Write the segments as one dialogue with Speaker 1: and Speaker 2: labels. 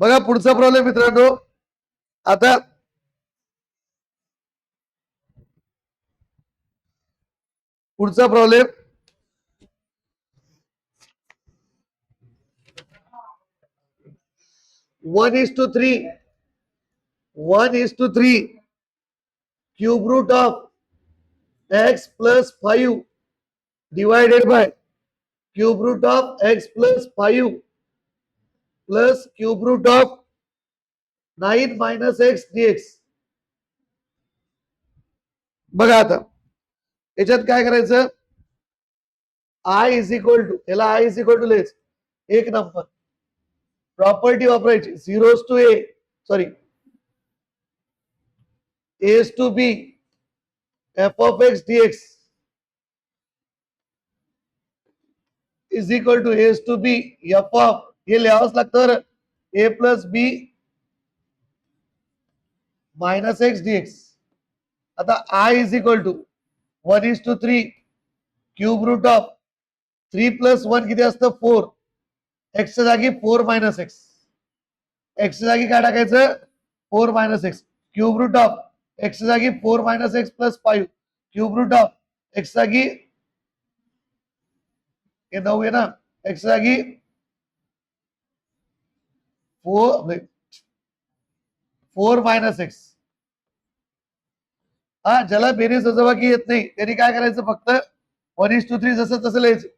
Speaker 1: बघा पुढचा प्रॉब्लेम मित्रांनो. आता पुढचा problem 1:3 cube root of x plus 5 divided by cube root of x plus 5 plus cube root of 9 minus x dx. बघा आता याच्यात काय करायचं. आय इज इक्वल टू, याला आय इज इक्वल टू लिहायचं. एक नंबर प्रॉपर्टी वापरायची. Zeros to a, sorry s to b f of x dx is equal to s to b f of, हे लिहावंच लागतं, a plus b minus x dx. आता I is equal to 1:3 cube root of 3 plus 1 किती असतं 4. एक्सच्या जागी 4 minus x, एक्सच्या जागी काय टाकायचं 4 minus x. Cube root of एक्सच्या जागी 4 minus x plus 5. Cube root of x जागी हे 9 आहे ना, एक्स जागी 4 मायनस एक्स. हा, ज्याला बेरीज वजाबाकी येत नाही त्यांनी काय करायचं, फक्त 1:3 जसं तसं लिहायचं,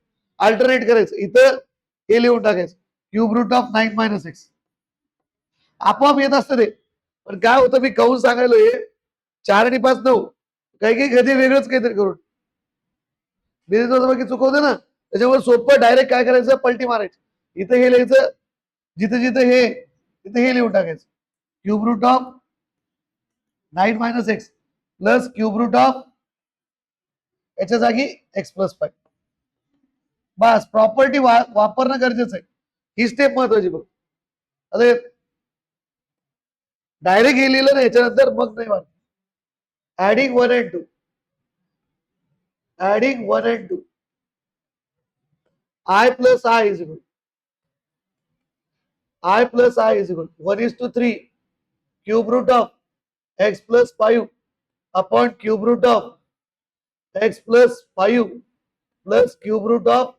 Speaker 1: अल्टरनेट करायचं. इथं हे लिहून टाकायचं cube root of 9 minus x. आपोआप येत असतं ते. पण काय होतं, मी कहून सांगायलो हे 4 आणि 5 9, काही कधी वेगळंच काहीतरी करून बेरीज वजाबाकी चुकवते ना, त्याच्यामुळे सोपं डायरेक्ट काय करायचं, पलटी मारायची. इथं हे लिहायचं, जिथे जिथे हे तिथे हे लिहून टाकायचं. Cube root of 9 minus x plus cube root of याच्या जागी एक्स प्लस 5. बस प्रॉपर्टी वापरणं गरजेचं आहे. ही स्टेप महत्वाची. बघ अरे डायरेक्ट हे लिहिलं ना, याच्यानंतर मग नाही वाटत. Adding 1 and 2, adding 1 and 2, I plus I is equal, I plus I is equal 1:3 cube root of x plus 5 upon cube root of x plus 5 plus cube root of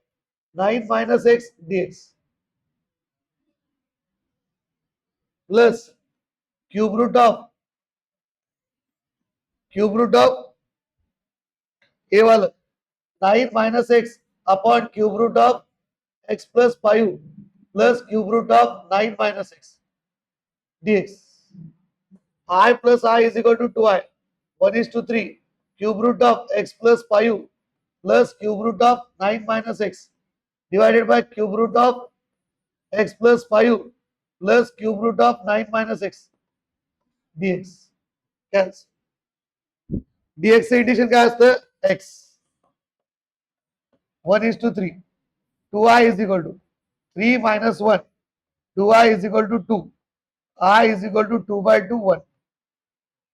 Speaker 1: 9 minus x dx plus cube root of a वाला 9 minus x upon cube root of x plus 5 plus cube root of 9 minus x dx. I plus I is equal to 2i. 1:3 cube root of x plus 5 plus cube root of 9 minus x divided by cube root of x plus 5 plus cube root of 9 minus x dx. Cancel. dx चं integration काय असतं, x. 1:3 2i is equal to 3 minus 1, 2i is equal to 2, I is equal to 2/2 1,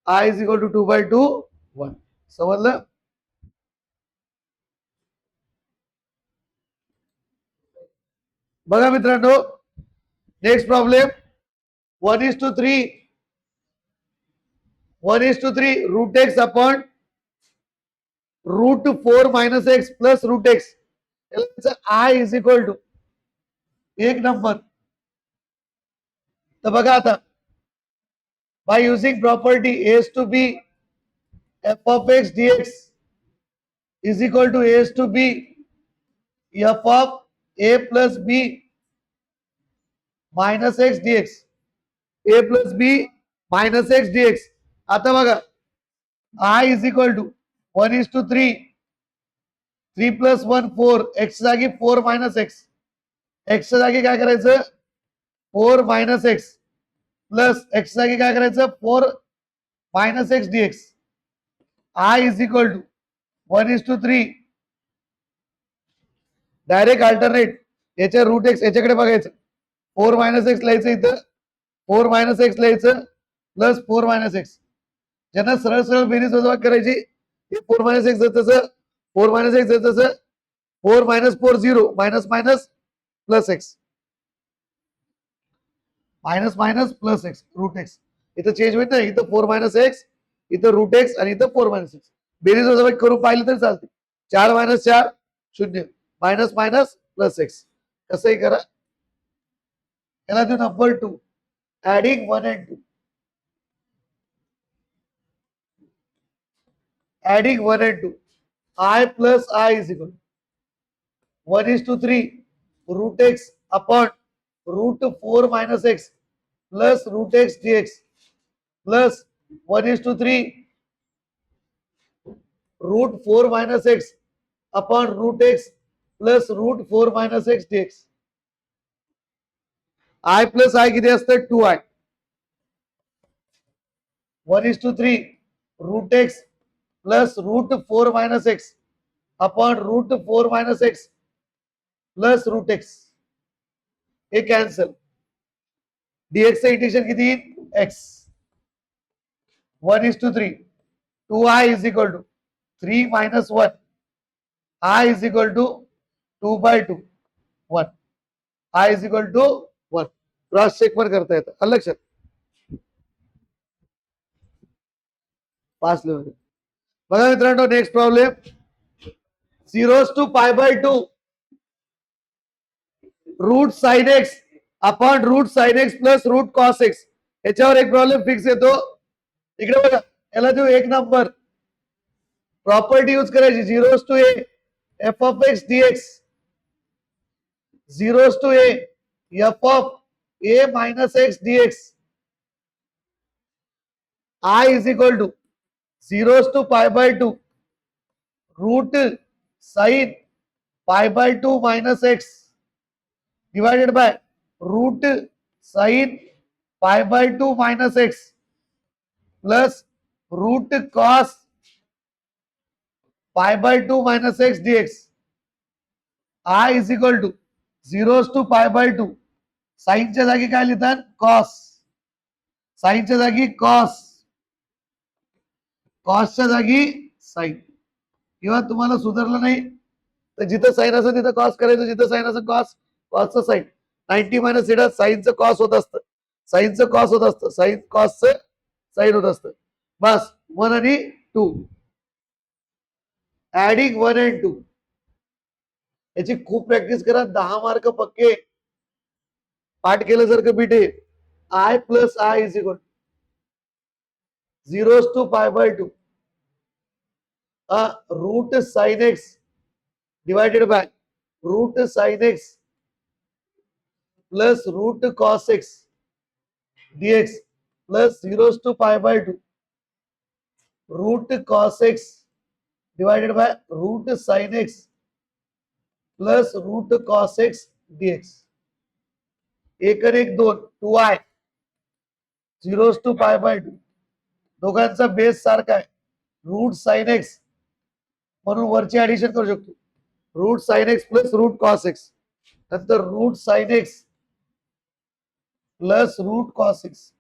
Speaker 1: I is equal to 2/2 1. समजलं. बघा मित्रांनो, next problem 1:3 root x upon root 4 minus x plus root x. I is equal to, एक number. तर बघा आता, by using property s to b f of x dx is equal to s to b f of a plus b minus x dx, a plus b minus x dx. आता बघा, I is equal to 1:3 3 plus 1 4, x जागी 4 minus x, एक्सच्या जागी काय करायचं 4 minus x plus x जागी काय करायचं 4 minus x dx. I is equal to 1:3 direct alternate, याच्या रूट एक्स याच्याकडे बघायचं, 4 मायनस एक्स लिहायचं, इथं 4 मायनस एक्स लिहायचं प्लस 4 मायनस एक्स. ज्यांना सरळ सरळ बेरीज वजाबाकी करायची, 4 मायनस एक्स तसं 4 मायनस एक्स तसं 4 minus 4 0 minus minus plus x. Minus minus plus x root x. इथं चेंज होईल ना, इथं 4 मायनस एक्स, इथं रूट एक्स आणि इथं 4 मायनस एक्स. बेरीज वजाबाकी करून पाहिलं तरी चालते. 4 minus 4 0, minus minus plus x. कसंही करा. याला देऊ number 2, adding 1 and 2. Adding 1 and 2, I plus I is equal to 1:3 root x upon root 4 minus x plus root x dx plus 1:3 root 4 minus x upon root x plus root 4 minus x dx. I plus I किती असतं 2i. 1:3 root x plus root 4 minus x upon root 4 minus x plus root x. हे cancel. dx चं integration किती येईल x. 1:3 2i is equal to 3 minus 1, I is equal to 2 by 2 1, I is equal to 1. Cross check पण करता येतं. आलं लक्षात. 5 level. बघा मित्रांनो, next problem. 0 to pi by 2 root sine x upon root sine x plus root cos x. याच्यावर एक problem fix येतो. इकडे बघा, याला देऊ 1 नंबर. प्रॉपर्टी यूज करायची. 0 to a f of x dx, 0 to a f of a minus x dx, I is equal to 0 to pi by 2 root sin pi by 2 minus x divided by root sin pi by 2 minus x plus root cos pi by 2 minus x dx. I is equal to 0 to pi by 2. साइनच्या जागी काय लिहितात cos. साइनच्या जागी cos, कॉसच्या जागी sign. किंवा तुम्हाला सुधारलं नाही तर जिथं साइन असेल तिथं कॉस करायचं, जिथं साइन असेल कॉस, कॉसचं साइन. 90 मायनस थिटा साइनचं कॉस होत असतं, साइनचं कॉस होत असतं, साइन कॉसचं साइन होत असतं. बस 1 आणि 2. Adding 1 and 2. याची खूप प्रॅक्टिस करा. 10 मार्क पक्के. पाठ केल्यासारखं बीटे. I plus I is equal 0 to pi by 2 root sin x divided by root sin x plus root cos x dx plus 0 to pi by 2 root cos x divided by root sin x plus root cos x dx. 1 आणि 1 2, 2i 0 to pi by 2. दोघांचा base सारखा आहे. Route sine x म्हणून वरची addition करू शकतो. Root sine x plus root cos x, नंतर root sine x plus root cos x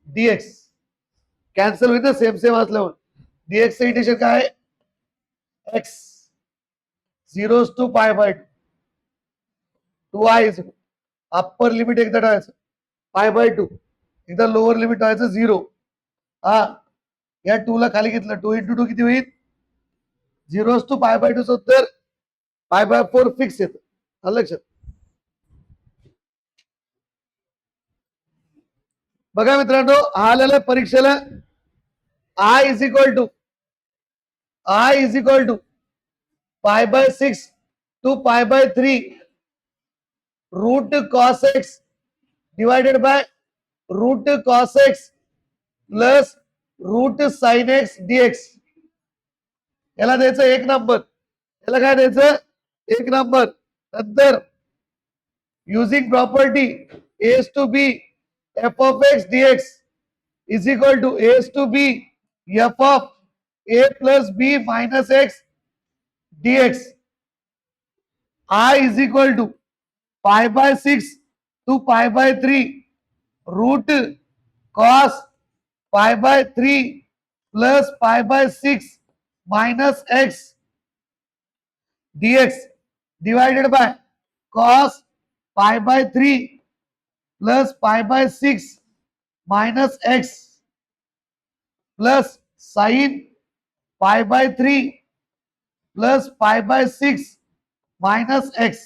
Speaker 1: dx. Cancel होईल ना सेम सेम असल्यावर. डीएक्स इंटिग्रेशन काय आहे x 0 to pi by 2. 2i is upper limit एकदा ठेवायचं पाय बाय 2, एकदा लोअर लिमिट ठेवायचं 0. या 2 ला खाली घेतलं 2 into 2 किती होईल 0 to pi by 2 चं उत्तर pi by 4 फिक्स येतं. आलं लक्षात. बघा मित्रांनो, हा आलेला परीक्षेला I is equal to pi by 6 to pi by 3 root cos x divided by root cos x plus root sin x dx. याला द्यायचं 1 नंबर. याला काय द्यायचं 1 नंबर. नंतर using property a to b f of x dx is equal to a to b f of a plus b minus x dx. I is equal to pi by 6 to pi by 3 root cos pi by 3 plus pi by 6 minus x dx divided by cos pi by 3 plus पाय by 6 minus x plus sign पाय by 3 plus पाय by 6 minus x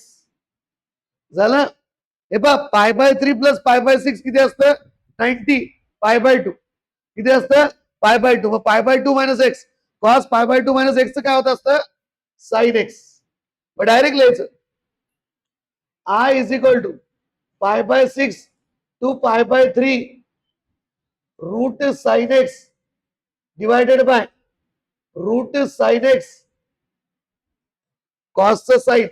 Speaker 1: झालं. हे पहा पाय by 3 plus पाय by 6 किती असतं 90 पाय बाय 2 किती असतं पाय बाय 2 मग pi by 2 minus x cos pi by 2 minus x काय होत असतं साइन एक्स. मग डायरेक्ट लिहायचं I is equal to pi by 6 to pi by 3 root sine x divided by root sine x कॉसचं साइन.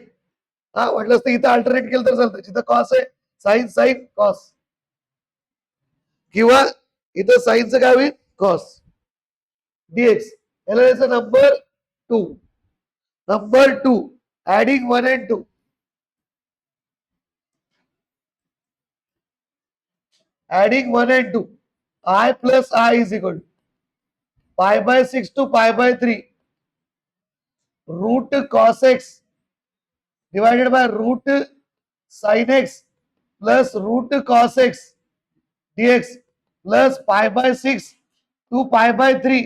Speaker 1: हा म्हटलं असतं इथं अल्टरनेट केलं तर चालतं जिथं कॉस आहे साइन साइन कॉस किंवा इथं साइनचं काय होईल कॉस डीएक्स. याला याचं number two adding 1 and 2 adding 1 and 2 I plus I is equal to pi by 6 to pi by 3 root cos x divided by root sin x plus root cos x dx plus pi by 6 to pi by 3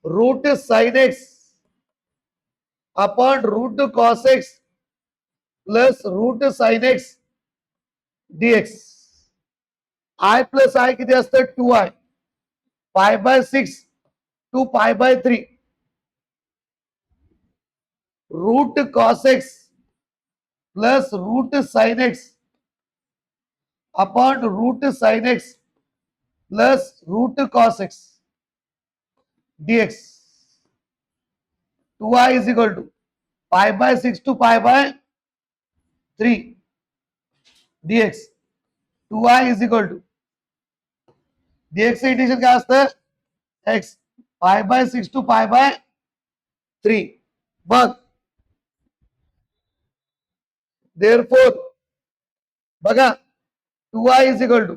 Speaker 1: root sin x upon root cos x plus root sin x dx. I plus I किती असतं 2i pi by 6 to pi by 3 root cos x plus root sin x upon root sin x plus root cos x dx. 2i is equal to pi by 6 to pi by 3 dx. 2i is equal to dx integration काय असतं x pi by 6 to pi by 3. मग therefore बघा 2i is equal to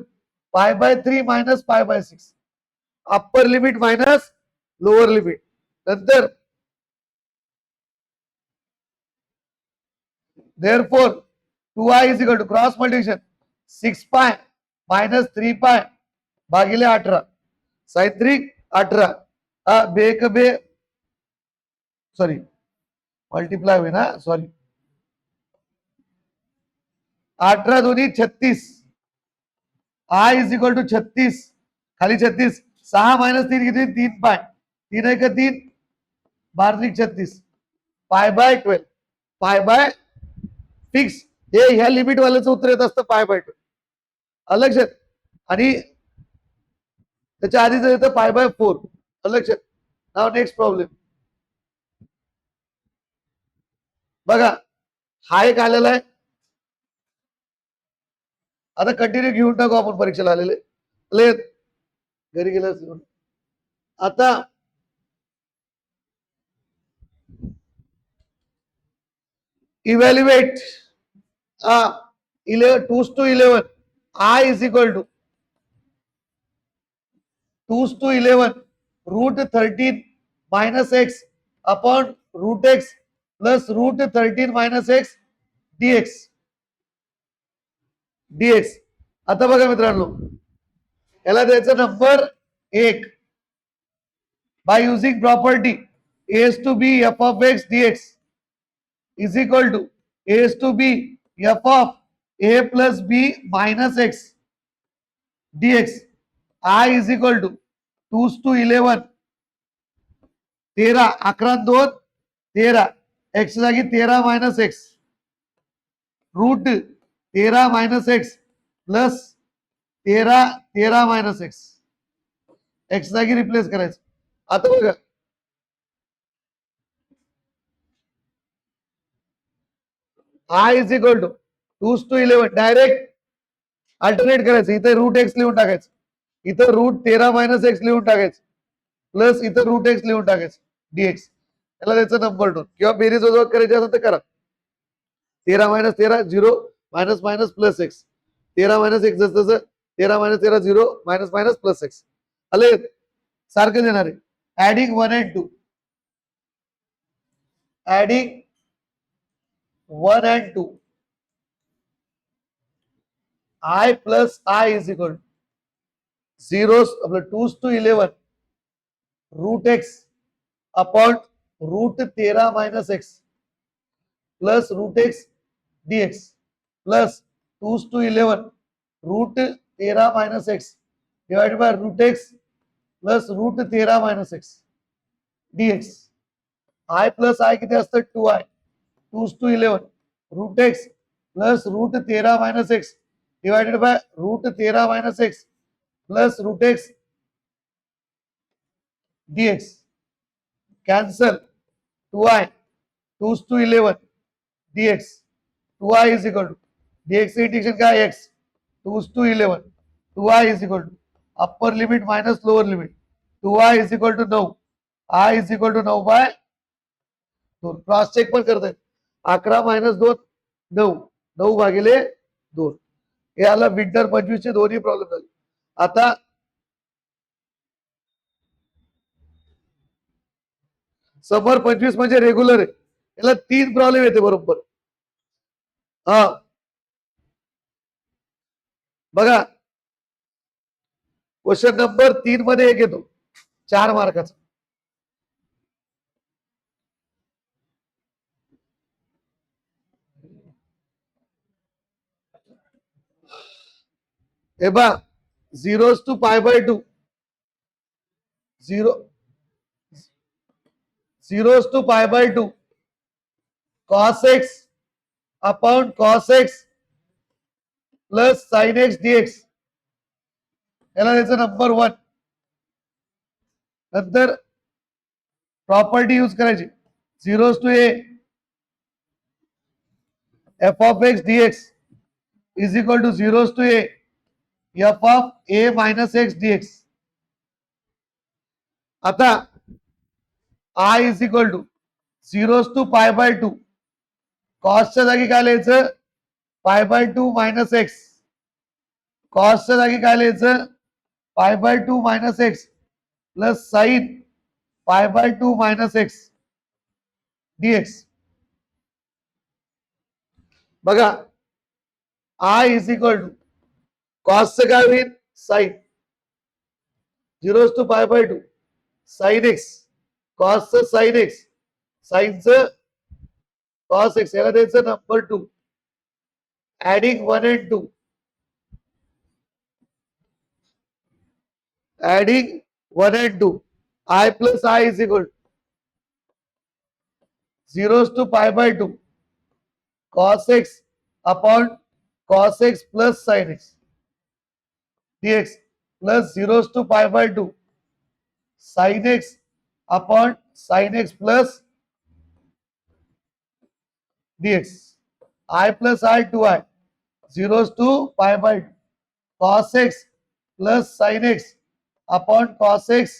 Speaker 1: pi by 3 minus pi by 6 upper limit minus lower limit. नंतर therefore 2i is equal to cross multiplication 6 pi minus 3 पाय भागिले 18 sign 3 18 बे क बे sorry multiply होईल ना सॉरी 18 दोन्ही 36 आय इज इक्वल टू 36 खाली 36 6 मायनस 3 किती 3 पाय 3 1 3 12 36 pi by 12 pi by fix हे ह्या लिमिट वाल्याचं उत्तर येत असतं पाय बाय 12 अलग आणि त्याच्या आधीच येतं पाय बाय 4 अलग. नाव नेक्स्ट प्रॉब्लेम बघा हा एक आलेला आहे. आता कंटिन्यू घेऊन टाकू आपण परीक्षेला आलेले घरी गेलं. आता evaluate 2 to 11 I is equal to 2 to 11 root 13 minus x upon root x plus root 13 minus x dx. आता बघा मित्रांनो याला द्यायचं number 1 by using property a is to b f of x dx is equal to a is to b f of a plus b minus x dx. I is equal to 2 to 11 13 11 2 13 x जागी 13 minus x root 13 minus x plus 13 13 minus x x जागी replace करायचं. आता बघा I is equal to 2 to 11 direct alternate करायचं. इथे route x लिहून टाकायचं इथं रूट 13 मायनस एक्स लिहून टाकायचं प्लस इथं रूट एक्स लिहून टाकायचं डीएक्स. याला द्यायचं नंबर 2 किंवा बेरीज वजाबाकी करायची असेल तर करा. 13 minus 13 0 minus minus plus x 13 minus x जसं 13 minus 13 0 minus minus plus x आले सारखं देणार आहे. Adding 1 and 2 adding 1 and 2 I plus I is equal to zeros 2 to 11 root x upon root 13 minus x plus root x dx plus 2 to 11 root 13 minus x divided by root x plus root 13 minus x dx. I plus I किती असतं 2i 2 to 11 root x plus root 13 minus x divided by root 13 minus x plus root x dx. Cancel 2i 2 to 11 dx 2i is equal to dx integration का x 2 to 11 2i is equal to upper limit minus lower limit 2i is equal to 9 I is equal to 9 by 2 cross check पण करता येईल 11 minus 2 9 9 भागिले 2 हे आला winter 25 चे दोन्ही problem झाले. आता समर 25 म्हणजे रेग्युलर आहे याला 3 प्रॉब्लेम येते बरोबर. हा बघा क्वेश्चन नंबर 3 मध्ये एक येतो 4 मार्काचा. हे बा zeros to pi by 2 zeros to pi by 2 cos x upon cos x plus sin x dx याला द्यायचं नंबर 1. नंतर प्रॉपर्टी यूज करायची zeros to a f of x dx is equal to zeros to a f of a minus x dx. आता I is equal to zeros to pi by 2 cosच्या जागी काय लिहायचं pi by 2 minus x cosच्या जागी काय लिहायचं pi by 2 minus x plus sin pi by 2 minus x dx. बघा I is equal to cosचं काय होईल sin zeros to pi by 2 sin x cosचं sin x साइनचं cos x याला द्यायचं number 2 adding 1 and 2 adding 1 and 2 I plus I is equal to zeros to pi by 2 cos x upon cos x plus sin x dx plus zeros to pi by 2 sin x upon sin x plus dx. I plus I 2i zeros to pi by 2 cos x plus sin x upon cos x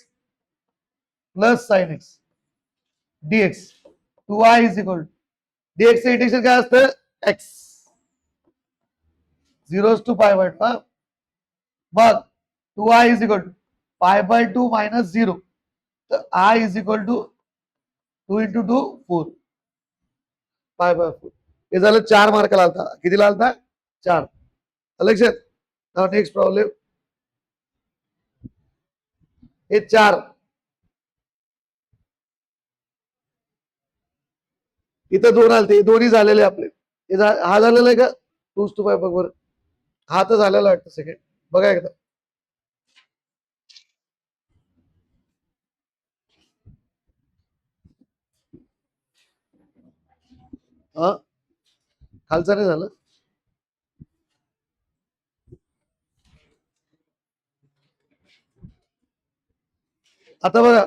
Speaker 1: plus sin x dx 2i is equal to dx चे integration काय असतं x zeros to pi by 2 मग 2i is equal to pi by 2 minus 0 तर I is equal to 2 into 2 4 pi by 4 हे झालं 4 मार्काला आलता. कितीला आलता 4 लक्षात. नाव नेक्स्ट प्रॉब्लेम हे 4 इथं 2 आलते दोन्ही झालेले आपले. हा झालेला आहे का 2 to 5 बरोबर हा तर झालेला वाटतं सेकंड बघा एकदा. हा खालचा नाही झालं. आता बघा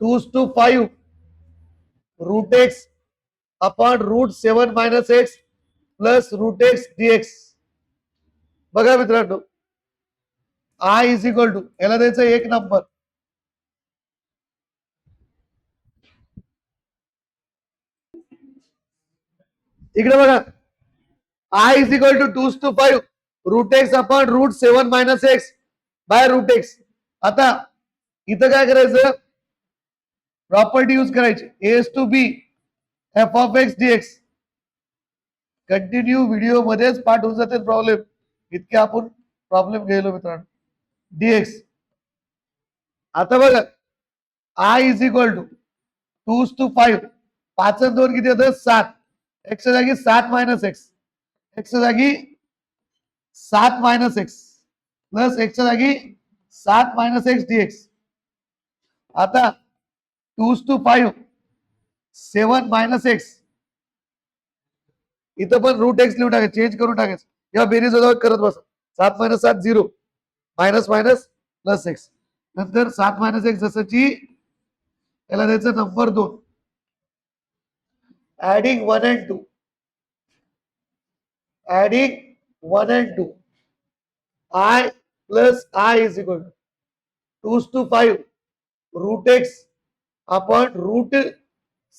Speaker 1: 2 to 5 root x upon root 7 minus x plus root x dx. बघा मित्रांनो I is equal to याला द्यायचं 1 नंबर इकडे बघा I is equal to 2 to 5 root x upon root 7 minus x by root x. आता इथं काय करायचं प्रॉपर्टी यूज करायची a to b f of x dx continue video मध्येच पाठ होऊन जाते प्रॉब्लेम, इतके आपण प्रॉब्लेम गेलो मित्रांनो. डीएक्स आता बघा I is equal to 2 to 5, 5 आणि 2 किती होतं 7, एक्सच्या जागी 7 मायनस एक्स, एक्सच्या जागी 7 मायनस एक्स प्लस एक्सच्या जागी 7 मायनस एक्स डीएक्स. आता 2 to 5 7 मायनस एक्स, इथं पण रूट एक्स लिहून टाकायचं, चेंज करून टाकायचं किंवा बेरीज वजा करत बसा. 7 minus 7 0, minus minus plus x, नंतर 7 मायनस एक्स जसंची याला द्यायचं number 2, adding 1 and 2, adding 1 and 2, I plus I is equal to 2 to 5 root x upon root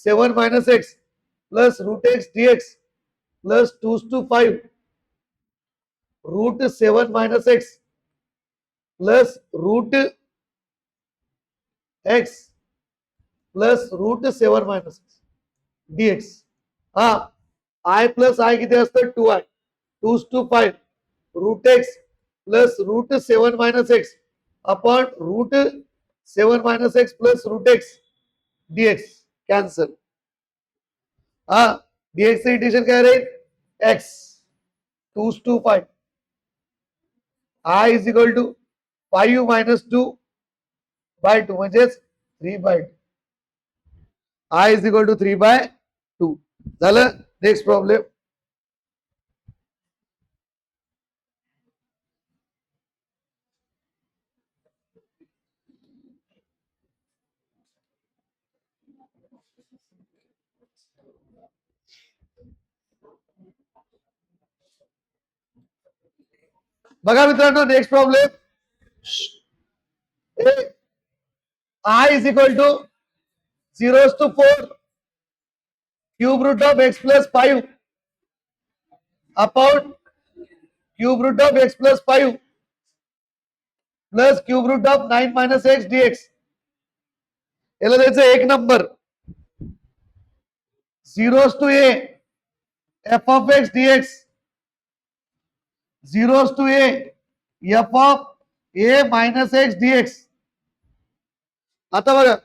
Speaker 1: 7 minus x plus root x dx plus 2 to 5 root 7 minus x plus root x plus root 7 minus x dx. हा I plus I किती असतं 2i, 2 to 5 root x plus root 7 minus x upon root 7 minus x plus root x dx cancel. हा dx integration काय राहील x 2 to 5 I is equal to 5 minus 2/2 म्हणजेच 3/2. I is equal to 3/2 झालं. Next problem. बघा मित्रांनो next problem. I is equal to 0 to 4 cube root of x plus 5 upon cube root of x plus 5 plus cube root of 9 minus x dx. याला द्यायचं एक number 0 to a f of x dx, 0 to a f of a minus x dx. आता बघा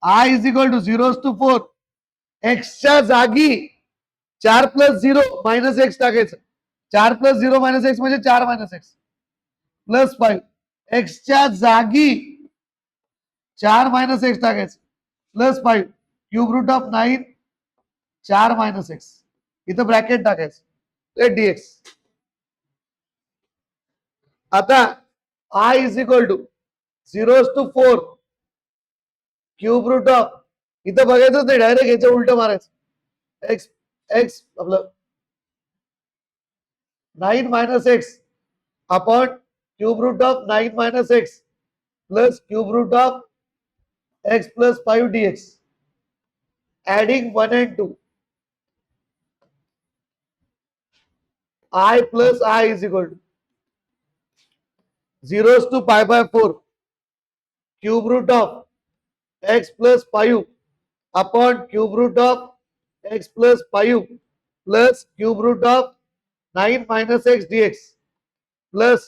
Speaker 1: I is equal to 0 to 4 एक्सच्या जागी 4 plus 0 minus x टाकायचं. 4 plus 0 minus x म्हणजे 4 minus x plus 5, एक्सच्या जागी 4 मायनस एक्स टाकायचं plus 5 cube root of 9 4 minus x, इथं ब्रॅकेट टाकायचं डीएक्स. आता I is equal to 0 to 4 cube root of, इथं बघायचंच नाही, डायरेक्ट याच्या उलट मारायचं एक्स एक्स आपलं 9 minus x upon cube root of 9 minus x plus cube root of x plus 5 dx adding 1 and 2. I plus I is equal to 0 to pi/4 cube root of x plus 5 upon cube root of x plus 5 plus cube root of 9 minus x dx plus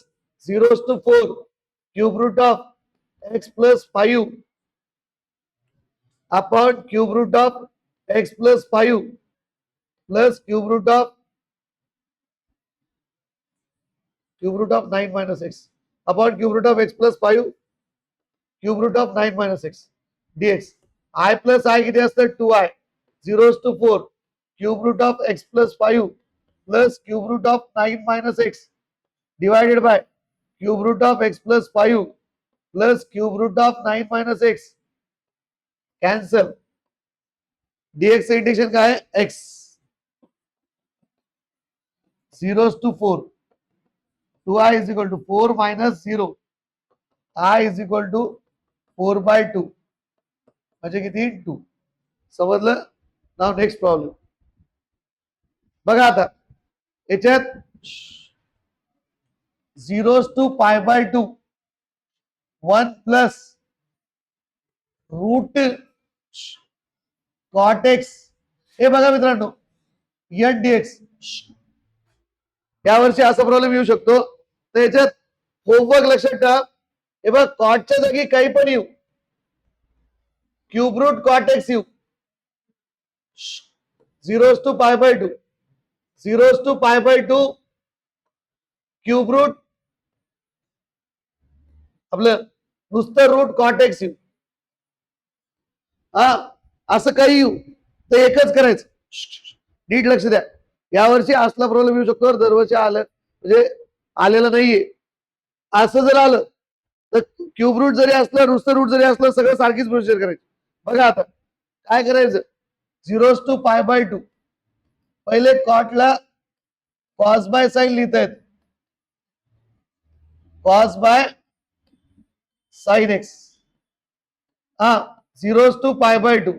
Speaker 1: 0 to 4 cube root of x plus 5 upon cube root of x plus 5 plus cube root of 9 minus x upon cube root of x plus 5 cube root of 9 minus x dx. I plus I किती असतं 2i 0 to 4 cube root of x plus 5 plus cube root of 9 minus x divided by cube root of x plus 5 plus cube root of 9 minus x cancel. dx integration काय आहे x 0 to 4 2i is equal to 4 minus 0 I is equal to 4/2 म्हणजे किती 2. समजलं. नाव next problem बघा. आता याच्यात 0 to pi/2 1 plus root cot x. हे बघा मित्रांनो एन डी एक्स. यावर्षी असा प्रॉब्लेम येऊ शकतो. तर याच्यात होमवर्क लक्षात ठेवा. हे बघ, कॉटच्या जागी काही पण येऊ, क्यूब रूट कॉट एक्स येऊ, 0 to π/2, 0 to π/2 क्यूब रूट आपलं नुसतं रूट कॉट एक्स येऊ. हा, असं काही येऊ तर एकच करायचं. नीट लक्ष द्या. यावर्षी असला प्रॉब्लेम येऊ शकतो, दरवर्षी आलं म्हणजे आलेलं नाहीये. असं जर आलं तर क्यूब रूट जरी असलं, नुसतं रूट जरी असलं, सगळं सारखीच प्रोसिजर करायची. बघा आता काय करायचं. 0 to π/2 पहिले कॉटला कॉस बाय साइन लिहिता येत. Cos by sine x. हा, 0 to π/2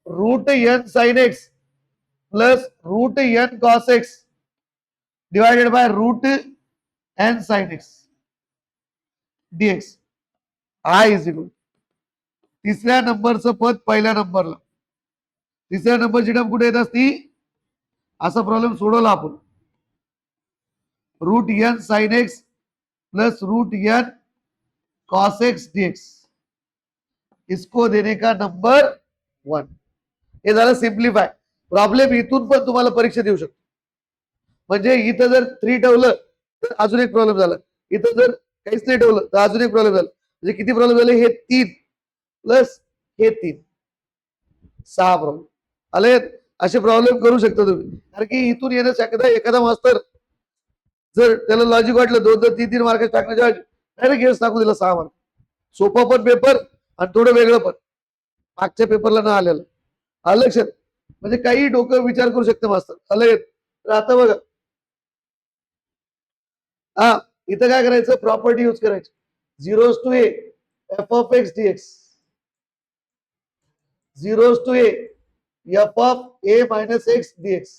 Speaker 1: root n sine x plus root n cos x divided by root n sine x dx. I is equal तिसऱ्या नंबरचं पद पहिल्या नंबरला. तिसऱ्या नंबरची टर्म कुठे येत असती. असा प्रॉब्लेम सोडवला आपण. Root n sine x plus root n cos x dx, इसको देने का नंबर 1. हे झालं सिम्प्लिफाय. प्रॉब्लेम इथून पण तुम्हाला परीक्षा देऊ शकतो. म्हणजे इथं जर 3 ठेवलं तर अजून एक प्रॉब्लेम झाला. इथं जर काहीच नाही ठेवलं तर अजून एक प्रॉब्लेम झाला. म्हणजे किती प्रॉब्लेम झाले. हे 3 प्लस हे 3, 6 प्रॉब्लेम आले. असे प्रॉब्लेम करू शकता तुम्ही. कारण की इथून येण्यास एखादा मास्तर जर त्याला लॉजिक वाटलं 2-2, 3-3 मार्क टाकण्याच्या डायरेक्ट हेच टाकून दिला 6 मार्क. सोपा पण पेपर आणि थोडं वेगळं पण, मागच्या पेपरला न आलेलं. आलं लक्षात. म्हणजे काही डोकं विचार करू शकते मास्तर. आलं. तर आता बघा, हा इथं काय करायचं. प्रॉपर्टी यूज करायची. 0 to a f of x dx, 0 to a f of a minus x dx.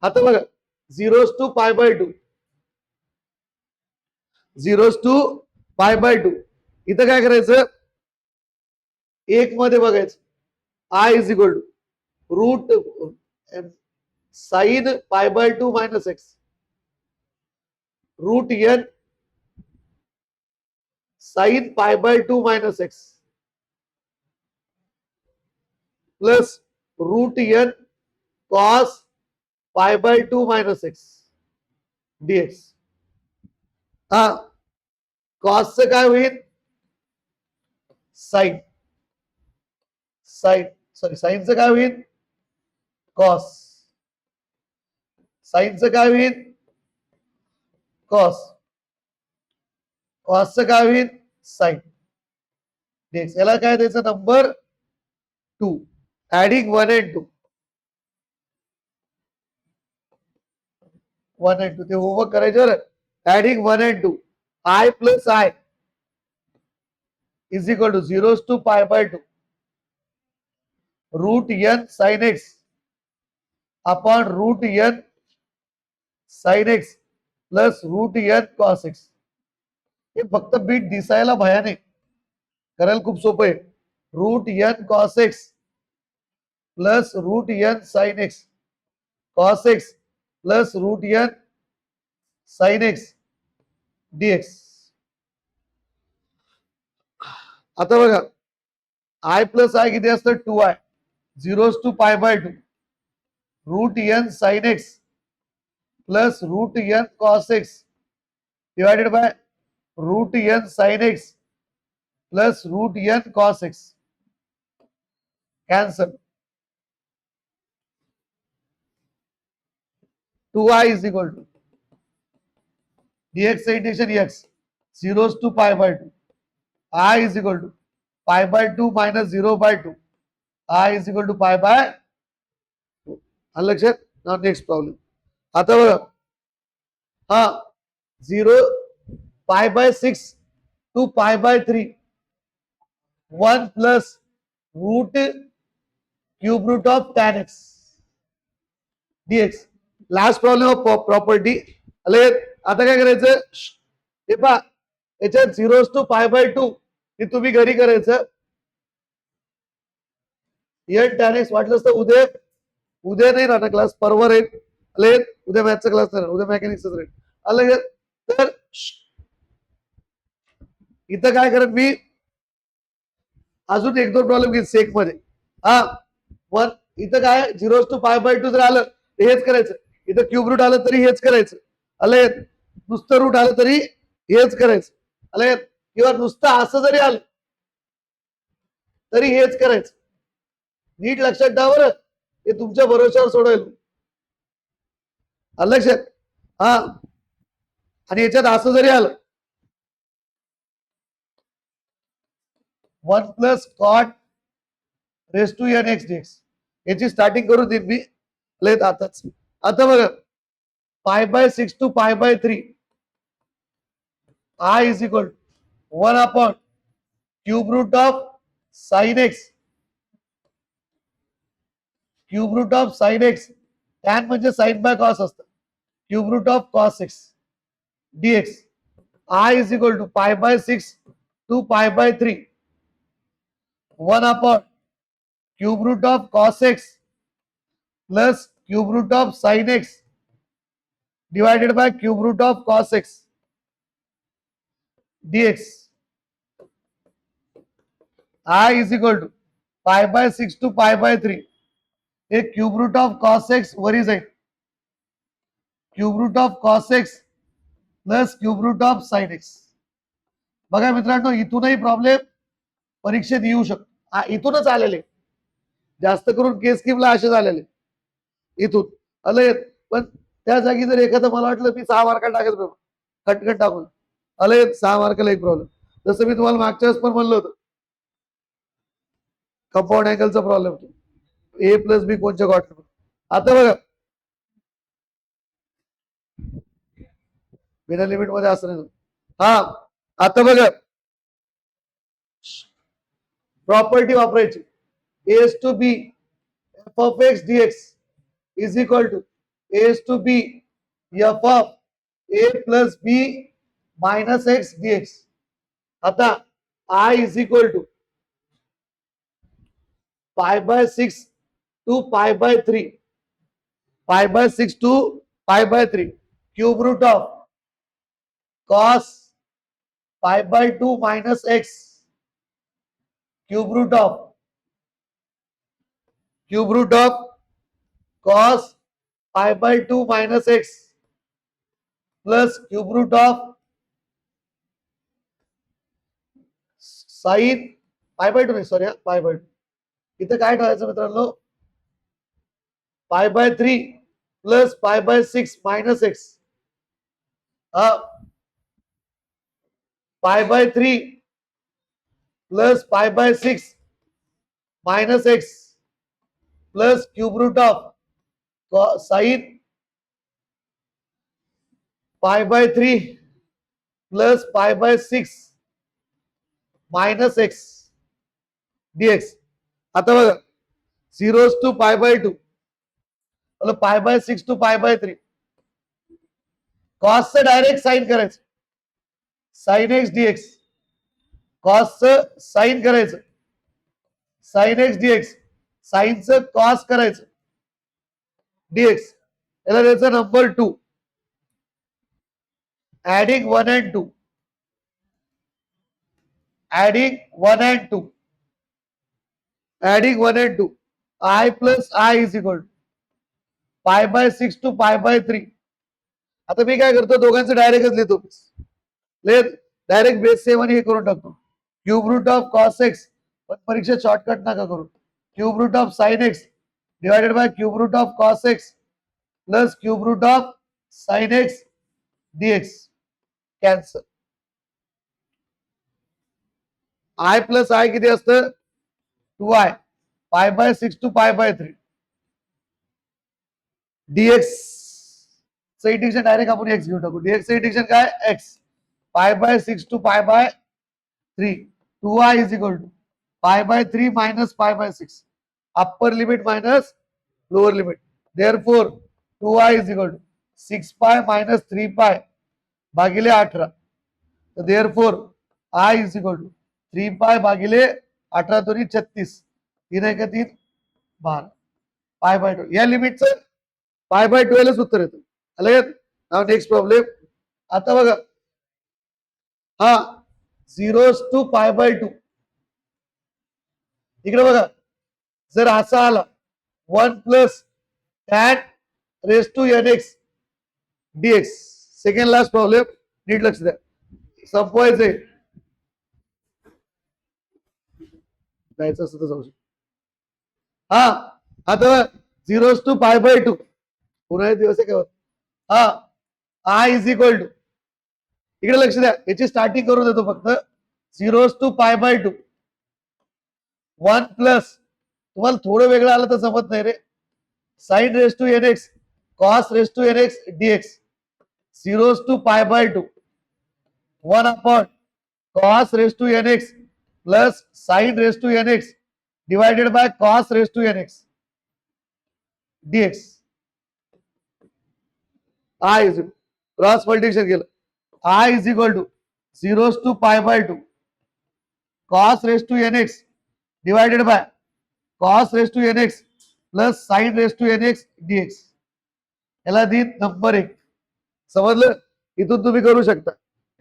Speaker 1: आता बघा 0 to π/2, 0 to π/2 इथं काय करायचं. एक मध्ये बघायचं. I is equal to root sine π/2 minus x root n sine π/2 minus x plus root n cos π/2 minus x dx. हा, कॉसचं काय होईल. साइन साइनचं काय होईल. कॉस. साइनचं काय होईल. कॉस. कॉसचं काय होईल. Sine dx. याला काय द्यायचं. नंबर 2. Adding 1 and 2. 1 and 2 ते होमवर्क करायचं. Adding 1 and 2. I plus I is equal to 0 to π/2 root n sine x upon root n sine x plus root n cos x. हे फक्त बीट दिसायला भयाने, करायला खूप सोपं आहे. Root n cos x plus root n sine x cos x plus root n sine x dx. आता बघा, आय प्लस आय किती असतं. 2i. 0 to π/2 root n sine x plus root n cos x divided by root n sine x plus root n cos x. Cancel. 2i is equal to dx integration x 0 to π/2 I is equal to π/2 minus 0/2 I is equal to π/2. लक्षात. नाव next problem. आता बघा, हा 0 π/6 to π/3 1 plus root cube root of tan x dx. Last problem of property. आता काय करायचं. हे पहा, याच्यात 0 to π/2 हे तुम्ही घरी करायचं. एन टॅन एक्स वाटलं असतं उद्या नाही राहणार क्लास, परवा राहील, उद्या मॅथचा क्लास नाही, उद्या मेकॅनिक्सच राहील. आलं. तर इथं काय करत मी अजून एक दोन प्रॉब्लेम घेत सेक मध्ये. हा वन इथं काय 0 to π/2 जर आलं तर हेच करायचं. इथं क्यूब रूट आलं तरी हेच करायचं. आलं. नुसतं रूट आलं तरी हेच करायचं. आलं. किंवा नुसतं असं जरी आलं तरी हेच करायचं. नीट लक्षात ठेवा बरं, हे तुमच्या भरोश्यावर सोडवेल. आलं लक्षात. हा आणि याच्यात असं जरी आलं 1 + cot⁻n x dx याची स्टार्टिंग करून देईन मी लेत आताच. आता बघा π/6 to π/3 I is equal to 1/cube root of sin x cube root of sine x tan म्हणजे साइन बाय कॉस असतं. Cube root of cos x dx I is equal to π/6 to π/3 1/cube root of cos x plus cube root of sin x divided by cube root of cos x dx. I is equal to π/6 to π/3 हे cube root of cos x वरी जाईल. Cube root of cos x plus cube root of sine x. बघा मित्रांनो, इथूनही problem परीक्षेत येऊ शकतो. इथूनच आलेले जास्त करून केस स्कीमला असे झालेले इथून आलं. पण त्या जागी जर एखादं मला वाटलं मी 6 मार्क टाकायचं खटखट टाकून आलं 6 मार्काला एक प्रॉब्लेम. जसं मी तुम्हाला मागच्या वेळेस पण म्हणलं होतं कंपाऊंड अँगलचा प्रॉब्लेम A+B कोणच्या क्वाड्रंट. आता बघा बिना लिमिट मध्ये असं नाही. हा आता बघा प्रॉपर्टी वापरायची. A to B f of x dx is equal to A to B f of A plus B minus x dx. आता I is equal to π/6 to π/3 π/6 to π/3 cube root of cos π/2 minus x cube root of cos π/2 minus x plus cube root of sin π/2 नाही sorry π/2. इथं काय ठेवायचं मित्रांनो π/3 plus π/6 minus x π/3 plus π/6 minus x plus cube root of sine π/3 plus π/6 minus x dx. आता बघा 0 to π/2 π/6 to π/3 कॉसचं direct sine करायचं sign x dx. कॉसचं sign करायचं sign x dx. साइनचं cos करायचं dx. याला द्यायचं number 2 adding 1 and 2 adding 1 and 2 adding 1 and 2 I plus I is equal to π/6 to π/3. आता मी काय करतो दोघांचं डायरेक्टच लिहितो. डायरेक्ट बेस सेम आणि हे करून टाकतो. Cube root of cos x पण परीक्षेत शॉर्टकट नका करू. Cube root of sine x divided by cube root of cos x plus cube root of sine x dx. Cancel. I plus I किती असतं 2i π/6 to π/3 dx चं integration direct आपण x घेऊन टाकू. dx चं integration काय x π/6 to π/3 2i is equal to π/3 minus π/6 upper limit minus lower limit. Therefore 2i is equal to 6π minus 3π भागिले 18. Therefore I is equal to 3π भागिले 18 दोन्ही 36 3 1 3 12 pi by 12 या लिमिटचं पाय बाय 12च उत्तर येतं. आलं नेक्स्ट प्रॉब्लेम. आता बघा हा 0 to पाय बाय 2 इकडे बघा जर असा आला 1 plus tan raise to nx dx. Second last problem नीट लक्ष द्या संपवायचंय जायचं असं तर जाऊ शकतो. हा आता 0 to पाय बाय 2 पुन्हा दिवस आहे का हा I इज इक्वल टू इकडे लक्ष द्या याची स्टार्टिंग करून देतो फक्त 0 to पाय बाय 2 1 प्लस तुम्हाला थोडं वेगळं आलं तर जमत नाही रे sine raise to nx cos raise to nx dx 0 to pi by 2 1 upon cos raise to nx plus sine raise to nx divided by cos raise to nx dx. I is cross multiplication केलं I is equal to 0 to pi by 2 cos raise to nx divided by cos raise to nx plus sine raise to nx dx. याला दिन number 1 समजलं. इथून तुम्ही करू शकता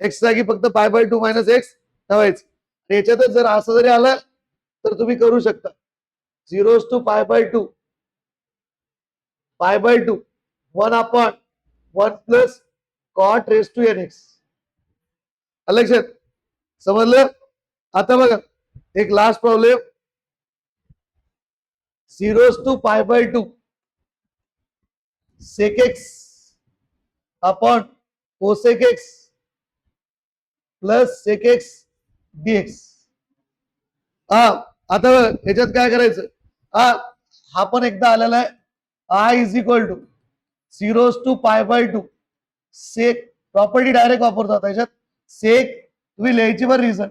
Speaker 1: x जागी फक्त पाय बाय 2 मायनस एक्स ठेवायचं याच्यातच जर असं जरी आलं तर तुम्ही करू शकता 0 to pi by 2 pi by 2 1 upon 1 plus cot raise to nx. लक्षात समजलं. आता बघा एक last problem 0 to pi by 2 sec x upon cosec x plus sec x dx. हा आता याच्यात काय करायचं हा पण एकदा आलेला आहे I is equal to 0 to pi by 2 sec property direct वापरतो आता याच्यात सेक तुम्ही लिहायची बरं reason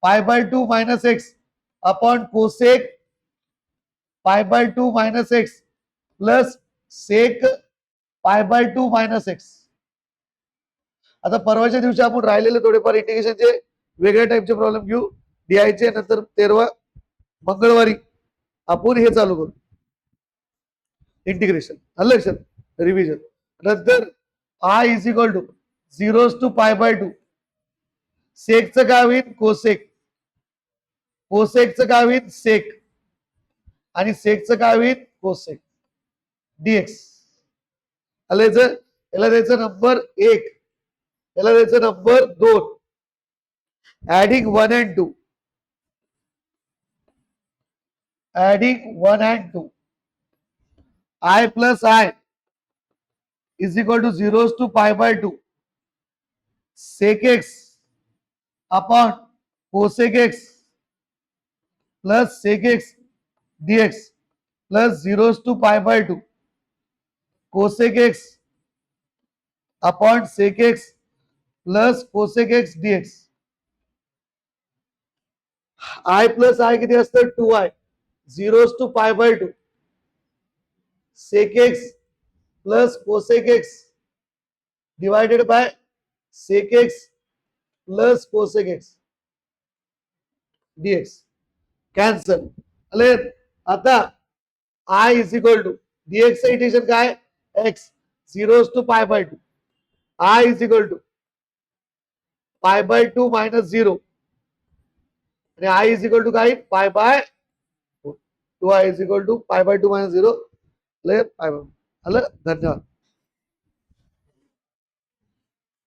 Speaker 1: pi by 2 minus x upon cosec pi by 2 minus x plus sec pi by 2 minus x. आता परवाच्या दिवशी आपण राहिलेले थोडेफार इंटिग्रेशनचे वेगळ्या टाईपचे प्रॉब्लेम घेऊ डीआयचे नंतर 13 मंगळवारी आपण हे चालू करू इंटिग्रेशन. आलं लक्षात रिव्हिजन. नंतर I is equal to 0 to pi by 2 सेकचं काय होईल कोसेक कोसेकचं काय होईल सेक आणि सेकचं काय होईल कोसेक डीएक्स. आलं याला द्यायचं नंबर 1 याला द्यायचं number 2 adding 1 and 2 adding 1 and 2 I plus I is equal to 0 to pi by 2 sec x upon cosec x plus sec x dx plus 0 to pi by 2 cosec x upon sec x plus cosec x dx. I plus I किती असतं 2i 0 to pi by 2 sec x plus cosec x divided by sec x plus cosec x dx. Cancel. आले आता I is equal to dx integration काय x 0 to pi by 2 I is equal to pi by 2 minus 0 आणि I is equal to काय pi by 2 I is equal to pi by 2 minus 0 pi bye. आलं धन्यवाद.